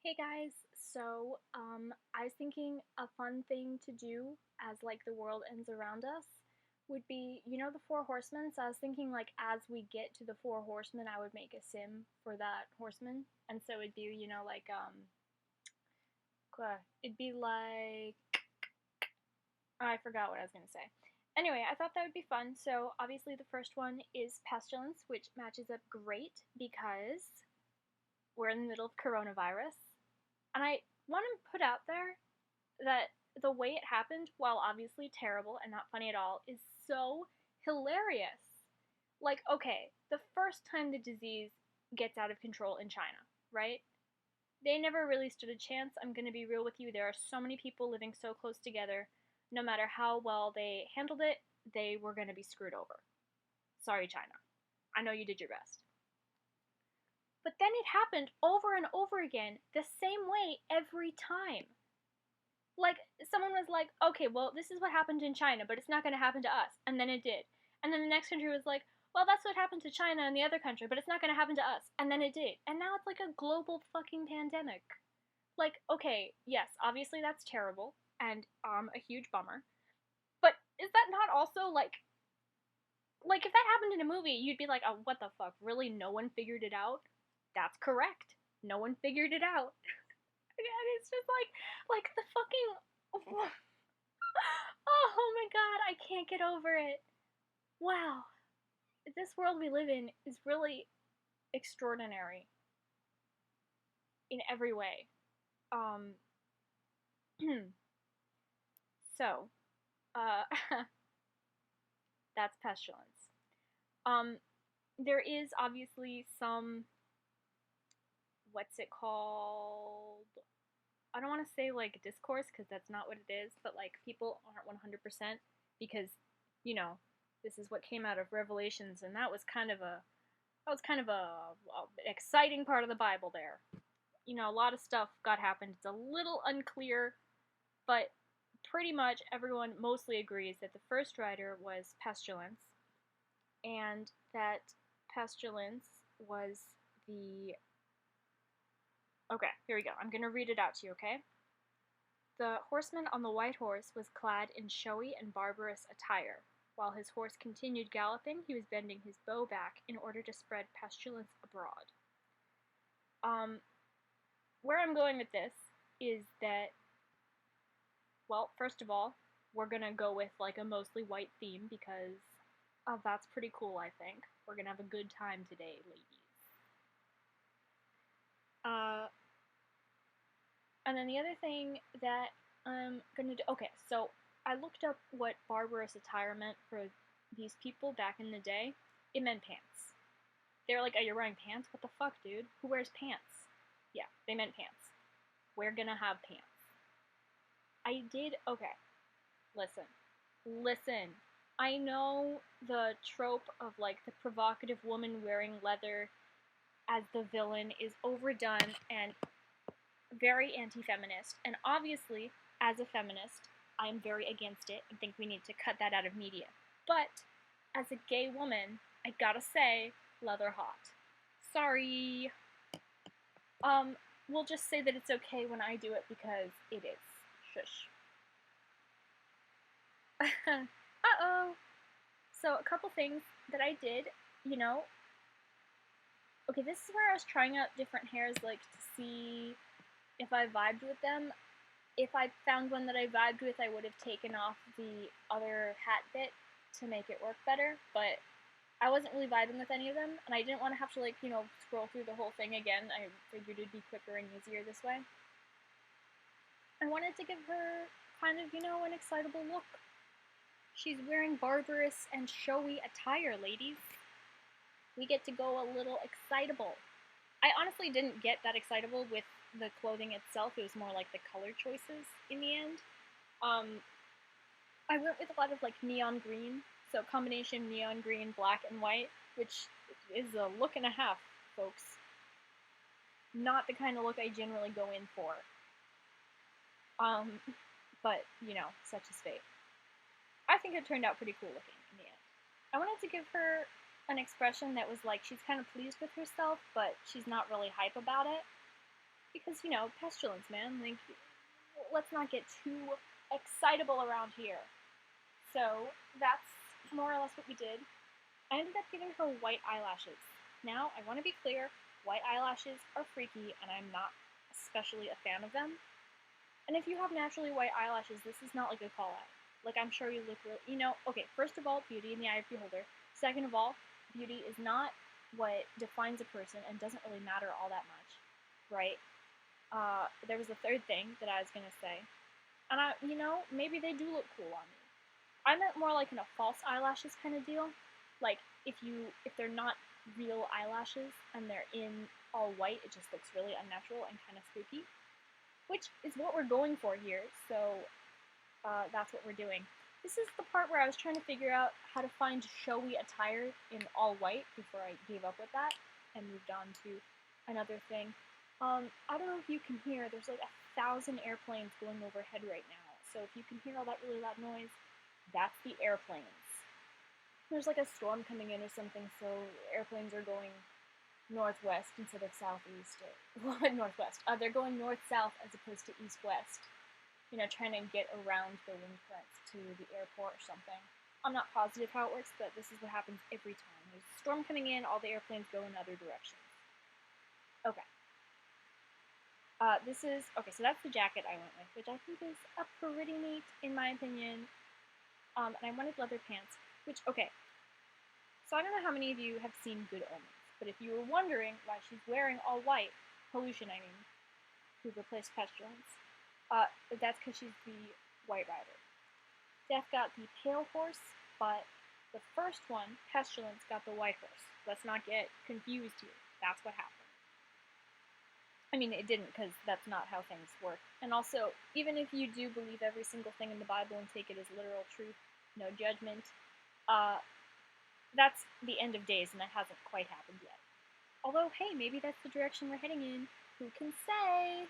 Hey guys, I was thinking a fun thing to do as like the world ends around us would be, the four horsemen. So I was thinking like as we get to the four horsemen, I would make a sim for that horseman. And so it'd be, it'd be like I forgot what I was gonna say. Anyway, I thought that would be fun. So obviously the first one is Pestilence, which matches up great because we're in the middle of coronavirus. And I want to put out there that the way it happened, while obviously terrible and not funny at all, is so hilarious. Like, okay, the first time the disease gets out of control in China, right? They never really stood a chance. I'm going to be real with you. There are so many people living so close together. No matter how well they handled it, they were going to be screwed over. Sorry, China. I know you did your best. But then it happened over and over again, the same way every time. Like, someone was like, okay, well, this is what happened in China, but it's not going to happen to us. And then it did. And then the next country was like, well, that's what happened to China and the other country, but it's not going to happen to us. And then it did. And now it's like a global fucking pandemic. Like, okay, yes, obviously that's terrible and a huge bummer. But is that not also like if that happened in a movie, you'd be like, oh, what the fuck? Really? No one figured it out? That's correct. No one figured it out. And it's just like the fucking. Oh my god, I can't get over it. Wow. This world we live in is really extraordinary in every way. Um, so, uh, that's Pestilence. Um, there is obviously some, what's it called? I don't want to say like discourse because that's not what it is, but like people aren't 100% because, you know, this is what came out of Revelations, and that was kind of a exciting part of the Bible there. You know, a lot of stuff got happened. It's a little unclear, but pretty much everyone mostly agrees that the first rider was Pestilence, and that Pestilence was the. Okay, here we go. I'm gonna read it out to you, okay? The horseman on the white horse was clad in showy and barbarous attire. While his horse continued galloping, he was bending his bow back in order to spread pestilence abroad. Um, where I'm going with this is that, well, first of all, we're gonna go with like a mostly white theme because that's pretty cool, I think. We're gonna have a good time today, ladies. Uh, and then the other thing that I'm gonna do. Okay, so I looked up what barbarous attire meant for these people back in the day. It meant pants. They were like, "Are you wearing pants? What the fuck, dude? Who wears pants?" Yeah, they meant pants. We're gonna have pants. I did. Okay, listen. Listen. I know the trope of like the provocative woman wearing leather as the villain is overdone and very anti feminist. And obviously, as a feminist, I'm very against it and think we need to cut that out of media. But as a gay woman, I gotta say, leather hot. Sorry. We'll just say that it's okay when I do it because it is. Shush. Uh-oh. So a couple things that I did, you know. Okay, this is where I was trying out different hairs, like, to see if I vibed with them. If I found one that I vibed with, I would have taken off the other hat bit to make it work better, but I wasn't really vibing with any of them, and I didn't want to have to, like, scroll through the whole thing again. I figured it'd be quicker and easier this way. I wanted to give her kind of, an excitable look. She's wearing barbarous and showy attire, ladies. We get to go a little excitable. I honestly didn't get that excitable with the clothing itself. It was more like the color choices in the end. I went with a lot of like neon green, so combination neon green, black, and white, which is a look and a half, folks. Not the kind of look I generally go in for. But such is fate. I think it turned out pretty cool looking in the end. I wanted to give her an expression that was like she's kind of pleased with herself, but she's not really hype about it. Because, you know, Pestilence, man, like, let's not get too excitable around here. So, that's more or less what we did. I ended up giving her white eyelashes. Now, I want to be clear, white eyelashes are freaky, and I'm not especially a fan of them. And if you have naturally white eyelashes, this is not like a call out. Like, I'm sure you look real, you know, okay, first of all, beauty in the eye of the beholder. Second of all, beauty is not what defines a person and doesn't really matter all that much, right? There was a third thing that I was gonna say, and you know, maybe they do look cool on me. I meant more like in a false eyelashes kind of deal, like if they're not real eyelashes and they're in all white, it just looks really unnatural and kind of spooky, which is what we're going for here. So that's what we're doing. This is the part where I was trying to figure out how to find showy attire in all white before I gave up with that and moved on to another thing. I don't know if you can hear, there's like 1,000 airplanes going overhead right now. So if you can hear all that really loud noise, that's the airplanes. There's like a storm coming in or something, so airplanes are going northwest instead of southeast. Northwest. They're going north-south as opposed to east-west. You know, trying to get around the wind currents to the airport or something. I'm not positive how it works, but this is what happens every time. There's a storm coming in, all the airplanes go in other directions. Okay. Okay, so that's the jacket I went with, which I think is a pretty neat, in my opinion. And I wanted leather pants, which, okay. So I don't know how many of you have seen Good Omens, but if you were wondering why she's wearing all white, Pollution, I mean, who replaced Pestilence, that's because she's the White Rider. Death got the Pale Horse, but the first one, Pestilence, got the White Horse. Let's not get confused here. That's what happened. I mean, it didn't, because that's not how things work. And also, even if you do believe every single thing in the Bible and take it as literal truth, no judgment, that's the end of days, and that hasn't quite happened yet. Although, hey, maybe that's the direction we're heading in. Who can say?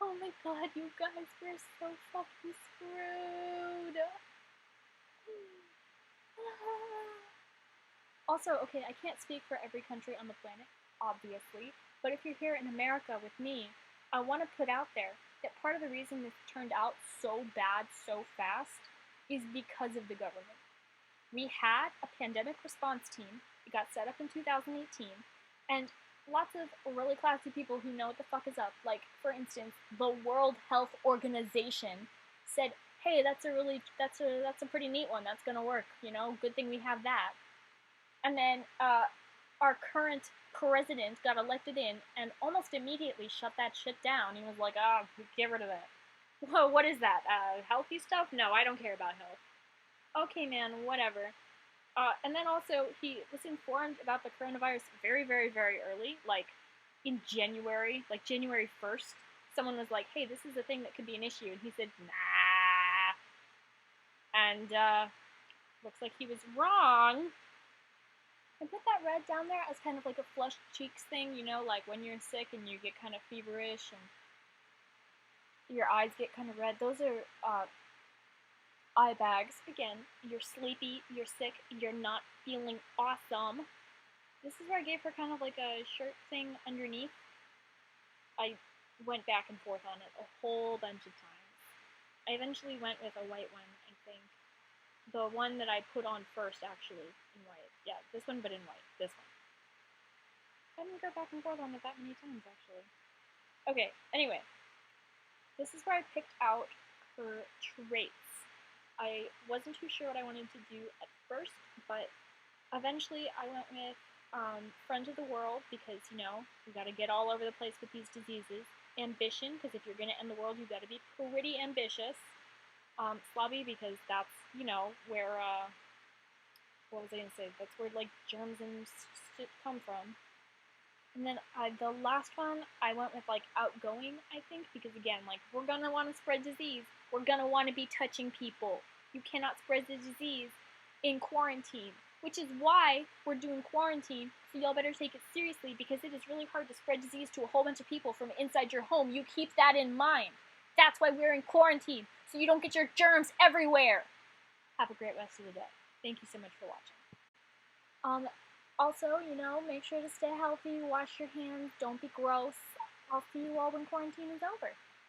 Oh my god, you guys, we're so fucking screwed. Also, okay, I can't speak for every country on the planet, obviously, but if you're here in America with me, I want to put out there that part of the reason this turned out so bad so fast is because of the government. We had a pandemic response team. It got set up in 2018, and lots of really classy people who know what the fuck is up, like, for instance, the World Health Organization said, hey, that's a pretty neat one, that's gonna work, you know, good thing we have that. And then our current president got elected in and almost immediately shut that shit down. He was like, get rid of that. Whoa, what is that? Healthy stuff? No, I don't care about health. Okay, man, whatever. And then also, he was informed about the coronavirus very, very, very early, like in January, like January 1st. Someone was like, hey, this is a thing that could be an issue. And he said, nah. And looks like he was wrong. I put that red down there as kind of like a flushed cheeks thing, you know, like when you're sick and you get kind of feverish and your eyes get kind of red. Those are eye bags. Again, you're sleepy, you're sick, you're not feeling awesome. This is where I gave her kind of like a shirt thing underneath. I went back and forth on it a whole bunch of times. I eventually went with a white one, I think. The one that I put on first, actually, in white. Yeah, this one, but in white. This one. I didn't go back and forth on it that many times, actually. Okay, anyway. This is where I picked out her traits. I wasn't too sure what I wanted to do at first, but eventually I went with Friend of the World, because, you know, you gotta get all over the place with these diseases. Ambition, because if you're gonna end the world, you gotta be pretty ambitious. Slobby, because that's, you know, where, what was I gonna say? That's where, like, germs and shit come from. And then the last one, I went with, like, outgoing, I think, because, again, like, we're gonna want to spread disease. We're gonna want to be touching people. You cannot spread the disease in quarantine, which is why we're doing quarantine, so y'all better take it seriously, because it is really hard to spread disease to a whole bunch of people from inside your home. You keep that in mind. That's why we're in quarantine, so you don't get your germs everywhere. Have a great rest of the day. Thank you so much for watching. Also, you know, make sure to stay healthy, wash your hands, don't be gross. I'll see you all when quarantine is over.